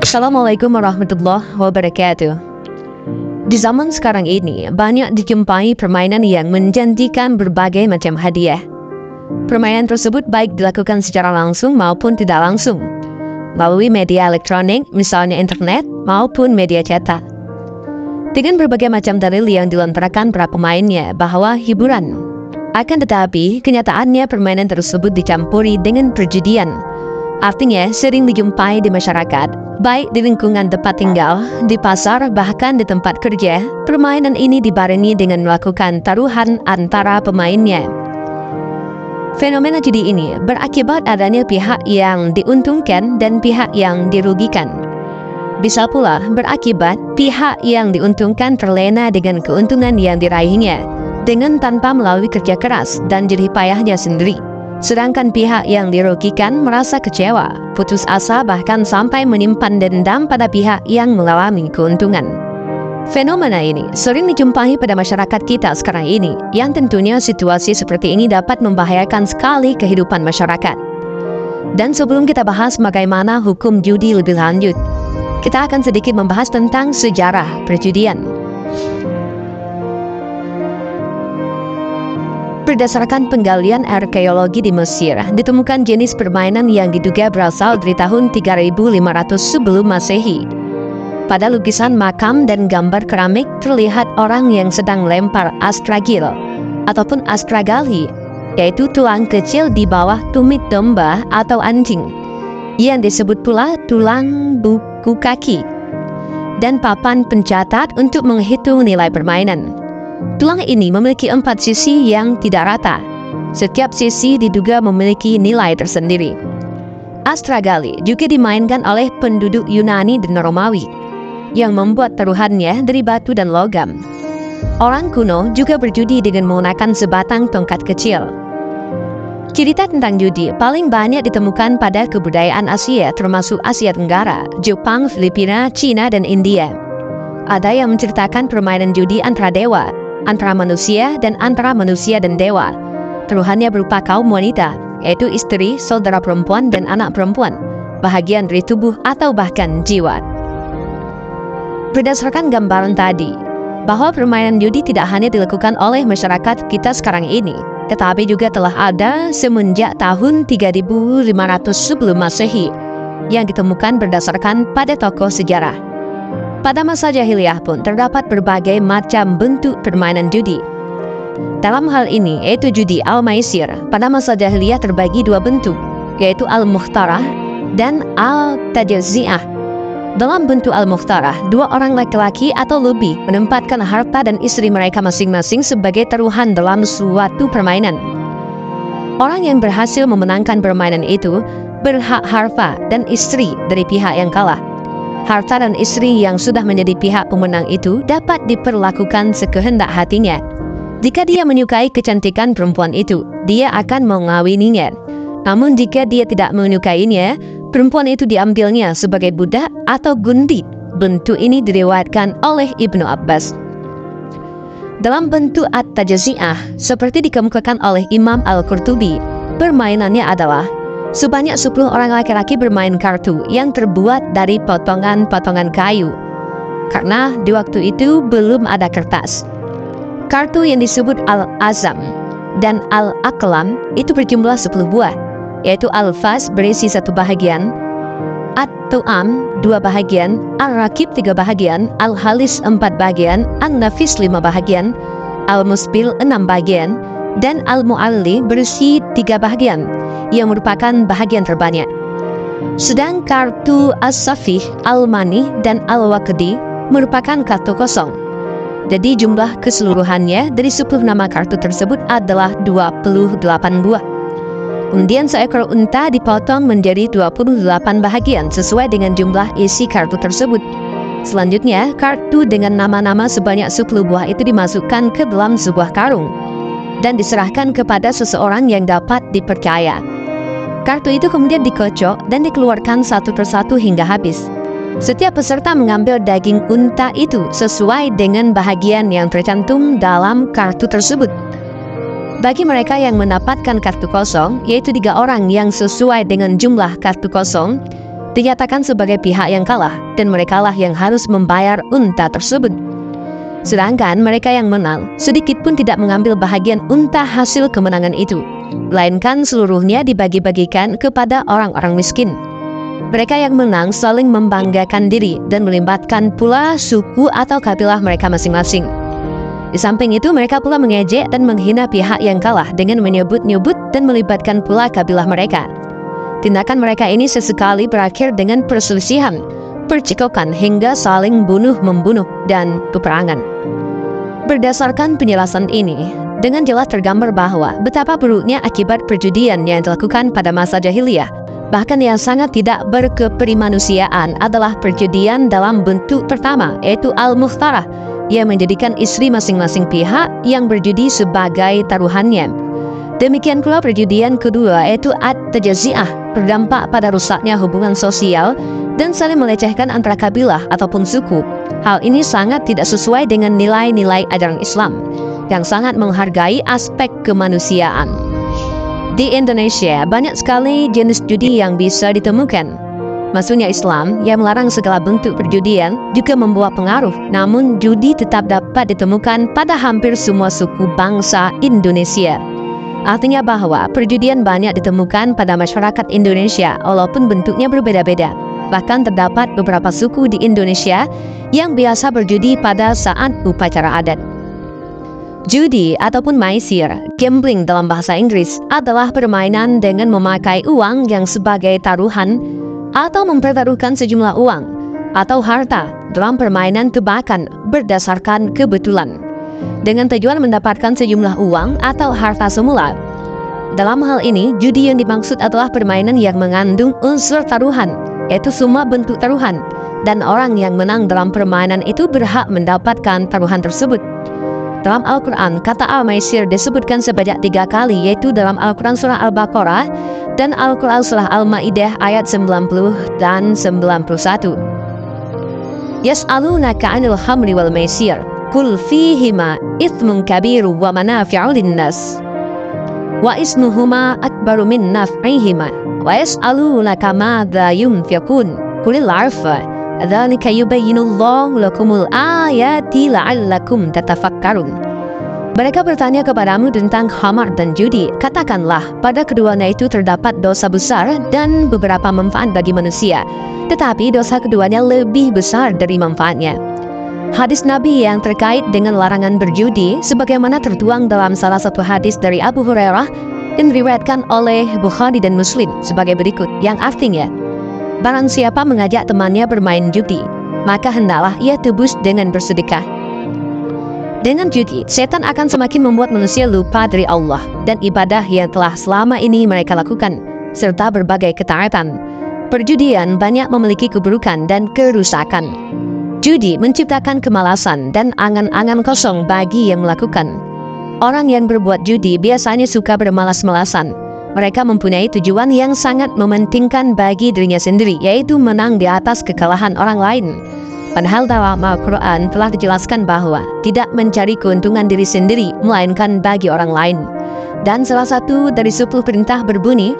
Assalamualaikum warahmatullahi wabarakatuh. Di zaman sekarang ini, banyak dijumpai permainan yang menjanjikan berbagai macam hadiah. Permainan tersebut baik dilakukan secara langsung maupun tidak langsung, melalui media elektronik, misalnya internet, maupun media cetak. Dengan berbagai macam dalil yang dilontarkan para pemainnya bahwa hiburan. Akan tetapi, kenyataannya permainan tersebut dicampuri dengan perjudian. Artinya, sering dijumpai di masyarakat, baik di lingkungan tempat tinggal, di pasar, bahkan di tempat kerja. Permainan ini dibarengi dengan melakukan taruhan antara pemainnya. Fenomena judi ini berakibat adanya pihak yang diuntungkan dan pihak yang dirugikan. Bisa pula berakibat pihak yang diuntungkan terlena dengan keuntungan yang diraihnya, dengan tanpa melalui kerja keras dan jerih payahnya sendiri. Sedangkan pihak yang dirugikan merasa kecewa, putus asa, bahkan sampai menyimpan dendam pada pihak yang mengalami keuntungan. Fenomena ini sering dijumpai pada masyarakat kita sekarang ini, yang tentunya situasi seperti ini dapat membahayakan sekali kehidupan masyarakat. Dan sebelum kita bahas bagaimana hukum judi lebih lanjut, kita akan sedikit membahas tentang sejarah perjudian. Berdasarkan penggalian arkeologi di Mesir, ditemukan jenis permainan yang diduga berasal dari tahun 3500 sebelum Masehi. Pada lukisan makam dan gambar keramik terlihat orang yang sedang lempar astragil ataupun astragali, yaitu tulang kecil di bawah tumit domba atau anjing, yang disebut pula tulang buku kaki, dan papan pencatat untuk menghitung nilai permainan. Tulang ini memiliki 4 sisi yang tidak rata. Setiap sisi diduga memiliki nilai tersendiri. Astragali juga dimainkan oleh penduduk Yunani dan Romawi, yang membuat taruhannya dari batu dan logam. Orang kuno juga berjudi dengan menggunakan sebatang tongkat kecil. Cerita tentang judi paling banyak ditemukan pada kebudayaan Asia, termasuk Asia Tenggara, Jepang, Filipina, Cina, dan India. Ada yang menceritakan permainan judi antara dewa, antara manusia dan dewa. Taruhannya berupa kaum wanita, yaitu istri, saudara perempuan, dan anak perempuan, bahagian dari tubuh atau bahkan jiwa. Berdasarkan gambaran tadi, bahwa permainan judi tidak hanya dilakukan oleh masyarakat kita sekarang ini, tetapi juga telah ada semenjak tahun 3500 sebelum Masehi, yang ditemukan berdasarkan pada tokoh sejarah. Pada masa jahiliyah pun terdapat berbagai macam bentuk permainan judi. Dalam hal ini, yaitu judi al-maisir, pada masa jahiliyah terbagi 2 bentuk, yaitu al-mukhtarah dan al-tajazi'ah. Dalam bentuk al-mukhtarah, 2 orang laki-laki atau lebih menempatkan harta dan istri mereka masing-masing sebagai taruhan dalam suatu permainan. Orang yang berhasil memenangkan permainan itu berhak harta dan istri dari pihak yang kalah. Harta dan istri yang sudah menjadi pihak pemenang itu dapat diperlakukan sekehendak hatinya. Jika dia menyukai kecantikan perempuan itu, dia akan mengawininya. Namun jika dia tidak menyukainya, perempuan itu diambilnya sebagai budak atau gundi. Bentuk ini diriwayatkan oleh Ibnu Abbas. Dalam bentuk at-tajazi'ah, seperti dikemukakan oleh Imam Al-Qurtubi, permainannya adalah sebanyak 10 orang laki-laki bermain kartu yang terbuat dari potongan-potongan kayu, karena di waktu itu belum ada kertas. Kartu yang disebut al-azam dan al-aqlam itu berjumlah 10 buah, yaitu al-fas berisi 1 bahagian, at-tu'am 2 bahagian, al-rakib 3 bahagian, al-halis 4 bahagian, al-nafis 5 bahagian, al-musbil 6 bahagian, dan al-mu'alli berisi 3 bahagian, yang merupakan bahagian terbanyak. Sedang kartu as-safih, al-mani, dan al-waqdi merupakan kartu kosong. Jadi jumlah keseluruhannya dari 10 nama kartu tersebut adalah 28 buah. Kemudian seekor unta dipotong menjadi 28 bahagian sesuai dengan jumlah isi kartu tersebut. Selanjutnya, kartu dengan nama-nama sebanyak 10 buah itu dimasukkan ke dalam sebuah karung dan diserahkan kepada seseorang yang dapat dipercaya. Kartu itu kemudian dikocok dan dikeluarkan satu persatu hingga habis. Setiap peserta mengambil daging unta itu sesuai dengan bahagian yang tercantum dalam kartu tersebut. Bagi mereka yang mendapatkan kartu kosong, yaitu 3 orang yang sesuai dengan jumlah kartu kosong, dinyatakan sebagai pihak yang kalah dan merekalah yang harus membayar unta tersebut. Sedangkan mereka yang menang sedikit pun tidak mengambil bahagian unta hasil kemenangan itu, melainkan seluruhnya dibagi-bagikan kepada orang-orang miskin. Mereka yang menang saling membanggakan diri dan melibatkan pula suku atau kabilah mereka masing-masing. Di samping itu mereka pula mengejek dan menghina pihak yang kalah dengan menyebut-nyebut dan melibatkan pula kabilah mereka. Tindakan mereka ini sesekali berakhir dengan perselisihan, percekcokan hingga saling bunuh-membunuh dan peperangan. Berdasarkan penjelasan ini, dengan jelas tergambar bahwa betapa buruknya akibat perjudian yang dilakukan pada masa jahiliyah. Bahkan yang sangat tidak berkeperimanusiaan adalah perjudian dalam bentuk pertama, yaitu al-mukhtarah, yang menjadikan istri masing-masing pihak yang berjudi sebagai taruhannya. Demikian pula perjudian kedua, yaitu at-tajazi'ah, berdampak pada rusaknya hubungan sosial dan saling melecehkan antara kabilah ataupun suku. Hal ini sangat tidak sesuai dengan nilai-nilai ajaran Islam yang sangat menghargai aspek kemanusiaan. Di Indonesia, banyak sekali jenis judi yang bisa ditemukan. Maksudnya Islam yang melarang segala bentuk perjudian juga membawa pengaruh, namun judi tetap dapat ditemukan pada hampir semua suku bangsa Indonesia. Artinya bahwa perjudian banyak ditemukan pada masyarakat Indonesia walaupun bentuknya berbeda-beda. Bahkan terdapat beberapa suku di Indonesia yang biasa berjudi pada saat upacara adat. Judi ataupun maisir, gambling dalam bahasa Inggris, adalah permainan dengan memakai uang yang sebagai taruhan atau mempertaruhkan sejumlah uang atau harta dalam permainan tebakan berdasarkan kebetulan, dengan tujuan mendapatkan sejumlah uang atau harta semula. Dalam hal ini, judi yang dimaksud adalah permainan yang mengandung unsur taruhan, yaitu semua bentuk taruhan, dan orang yang menang dalam permainan itu berhak mendapatkan taruhan tersebut. Dalam Al-Quran, kata al-maisir disebutkan sebanyak 3 kali, yaitu dalam Al-Quran surah Al-Baqarah dan Al-Quran surah Al-Ma'idah ayat 90 dan 91. Yas'alunaka 'anil khamri wal maisir, qul fihima ithmun kabiru wa manafi'u lin-nas wa ismuhuma akbaru min naf'ihima wa yas'alunaka madza yunfiqun qulil 'afwa dzalika yubayyinullahu lakumul ayati la'allakum tatafakkarun. Mereka bertanya kepadamu tentang khamar dan judi. Katakanlah, pada keduanya itu terdapat dosa besar dan beberapa manfaat bagi manusia, tetapi dosa keduanya lebih besar dari manfaatnya. Hadis Nabi yang terkait dengan larangan berjudi sebagaimana tertuang dalam salah satu hadis dari Abu Hurairah yang diriwayatkan oleh Bukhari dan Muslim sebagai berikut, yang artinya, barang siapa mengajak temannya bermain judi, maka hendaklah ia tebus dengan bersedekah. Dengan judi, setan akan semakin membuat manusia lupa dari Allah dan ibadah yang telah selama ini mereka lakukan, serta berbagai ketaatan. Perjudian banyak memiliki keburukan dan kerusakan. Judi menciptakan kemalasan dan angan-angan kosong bagi yang melakukan. Orang yang berbuat judi biasanya suka bermalas-malasan. Mereka mempunyai tujuan yang sangat mementingkan bagi dirinya sendiri, yaitu menang di atas kekalahan orang lain. Padahal dalam Al-Quran telah dijelaskan bahwa tidak mencari keuntungan diri sendiri, melainkan bagi orang lain. Dan salah satu dari 10 perintah berbunyi,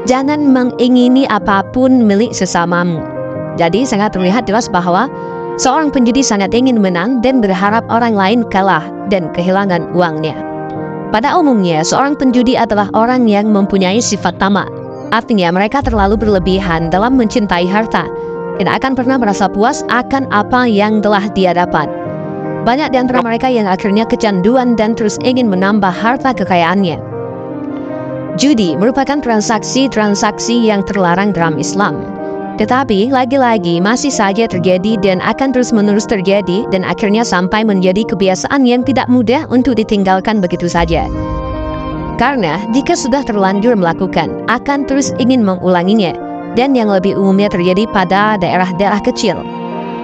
jangan mengingini apapun milik sesamamu. Jadi sangat terlihat jelas bahwa seorang penjudi sangat ingin menang dan berharap orang lain kalah dan kehilangan uangnya. Pada umumnya, seorang penjudi adalah orang yang mempunyai sifat tamak. Artinya mereka terlalu berlebihan dalam mencintai harta, tidak akan pernah merasa puas akan apa yang telah dia dapat. Banyak di antara mereka yang akhirnya kecanduan dan terus ingin menambah harta kekayaannya. Judi merupakan transaksi-transaksi yang terlarang dalam Islam. Tetapi lagi-lagi masih saja terjadi dan akan terus-menerus terjadi, dan akhirnya sampai menjadi kebiasaan yang tidak mudah untuk ditinggalkan begitu saja. Karena jika sudah terlanjur melakukan, akan terus ingin mengulanginya, dan yang lebih umumnya terjadi pada daerah-daerah kecil.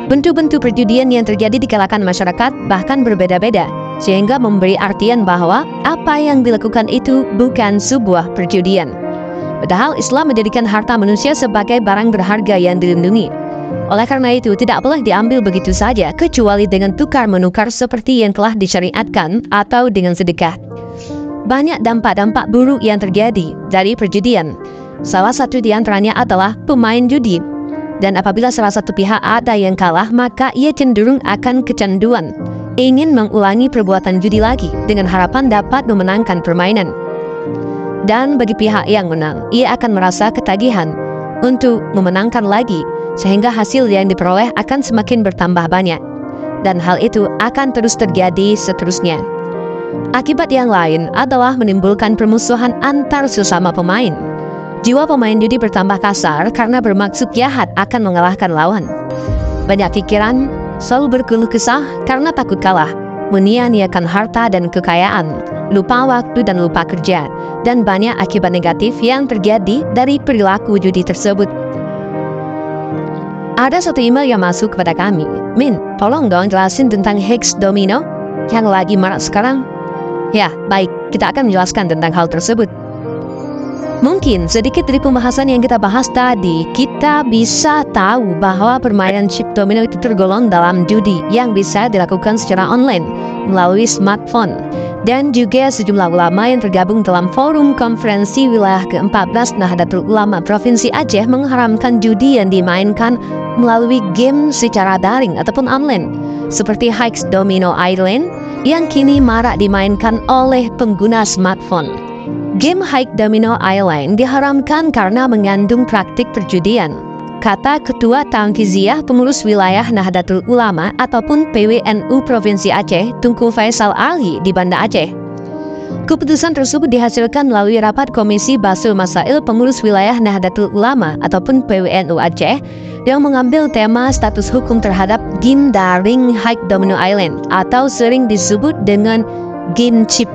Bentuk-bentuk perjudian yang terjadi di kalangan masyarakat bahkan berbeda-beda, sehingga memberi artian bahwa apa yang dilakukan itu bukan sebuah perjudian. Padahal Islam menjadikan harta manusia sebagai barang berharga yang dilindungi. Oleh karena itu, tidak boleh diambil begitu saja, kecuali dengan tukar-menukar seperti yang telah disyariatkan atau dengan sedekah. Banyak dampak-dampak buruk yang terjadi dari perjudian. Salah satu di antaranya adalah pemain judi. Dan apabila salah satu pihak ada yang kalah, maka ia cenderung akan kecanduan, ingin mengulangi perbuatan judi lagi dengan harapan dapat memenangkan permainan. Dan bagi pihak yang menang, ia akan merasa ketagihan untuk memenangkan lagi, sehingga hasil yang diperoleh akan semakin bertambah banyak. Dan hal itu akan terus terjadi seterusnya. Akibat yang lain adalah menimbulkan permusuhan antar sesama pemain. Jiwa pemain judi bertambah kasar karena bermaksud jahat akan mengalahkan lawan. Banyak pikiran, selalu berkeluh kesah karena takut kalah, menyia-nyiakan harta dan kekayaan, lupa waktu dan lupa kerja, dan banyak akibat negatif yang terjadi dari perilaku judi tersebut. Ada satu email yang masuk kepada kami. Min, tolong dong jelasin tentang hex domino yang lagi marak sekarang. Ya, baik, kita akan menjelaskan tentang hal tersebut. Mungkin sedikit dari pembahasan yang kita bahas tadi, kita bisa tahu bahwa permainan chip domino itu tergolong dalam judi yang bisa dilakukan secara online melalui smartphone. Dan juga sejumlah ulama yang tergabung dalam forum konferensi wilayah ke-14 Nahdlatul Ulama Provinsi Aceh mengharamkan judi yang dimainkan melalui game secara daring ataupun online, seperti Hex Domino Island yang kini marak dimainkan oleh pengguna smartphone. Game Hex Domino Island diharamkan karena mengandung praktik perjudian, kata Ketua Tangkiziyah Pengurus Wilayah Nahdlatul Ulama ataupun PWNU Provinsi Aceh, Tunku Faisal Ali di Banda Aceh. Keputusan tersebut dihasilkan melalui rapat Komisi Basul Masail Pengurus Wilayah Nahdlatul Ulama ataupun PWNU Aceh yang mengambil tema status hukum terhadap game daring Hex Domino Island atau sering disebut dengan game chip.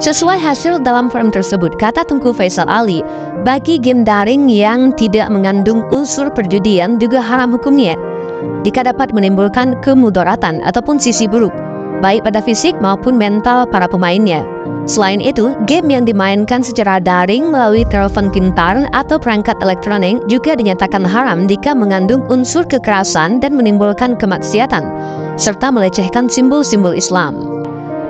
Sesuai hasil dalam forum tersebut, kata Tunku Faisal Ali, bagi game daring yang tidak mengandung unsur perjudian juga haram hukumnya, jika dapat menimbulkan kemudaratan ataupun sisi buruk, baik pada fisik maupun mental para pemainnya. Selain itu, game yang dimainkan secara daring melalui telepon pintar atau perangkat elektronik juga dinyatakan haram jika mengandung unsur kekerasan dan menimbulkan kemaksiatan, serta melecehkan simbol-simbol Islam.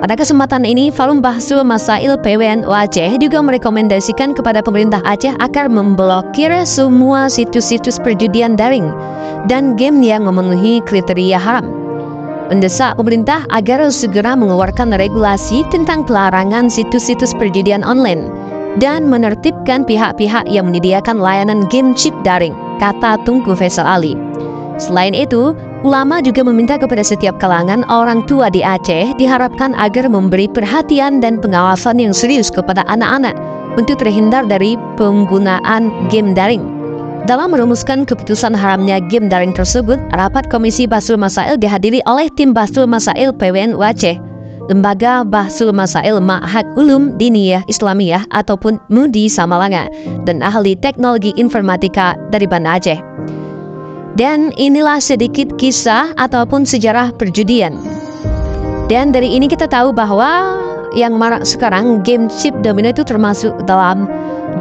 Pada kesempatan ini, Forum Basul Masail PWNU Aceh juga merekomendasikan kepada pemerintah Aceh agar memblokir semua situs-situs perjudian daring dan game yang memenuhi kriteria haram. Mendesak pemerintah agar segera mengeluarkan regulasi tentang pelarangan situs-situs perjudian online dan menertibkan pihak-pihak yang menyediakan layanan game chip daring, kata Tunku Faisal Ali. Selain itu, ulama juga meminta kepada setiap kalangan orang tua di Aceh diharapkan agar memberi perhatian dan pengawasan yang serius kepada anak-anak untuk terhindar dari penggunaan game daring. Dalam merumuskan keputusan haramnya game daring tersebut, rapat Komisi Basul Masail dihadiri oleh tim Basul Masail PWNU Aceh, Lembaga Basul Masail Ma'had Ulum Diniyah Islamiyah ataupun MUDI Samalanga, dan ahli teknologi informatika dari Banda Aceh. Dan inilah sedikit kisah ataupun sejarah perjudian. Dan dari ini kita tahu bahwa yang marak sekarang game chip domino itu termasuk dalam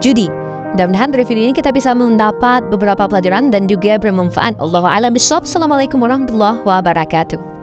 judi. Mudah-mudahan dari video ini kita bisa mendapat beberapa pelajaran dan juga bermanfaat. Allahu a'lam bishawab. Assalamualaikum warahmatullahi wabarakatuh.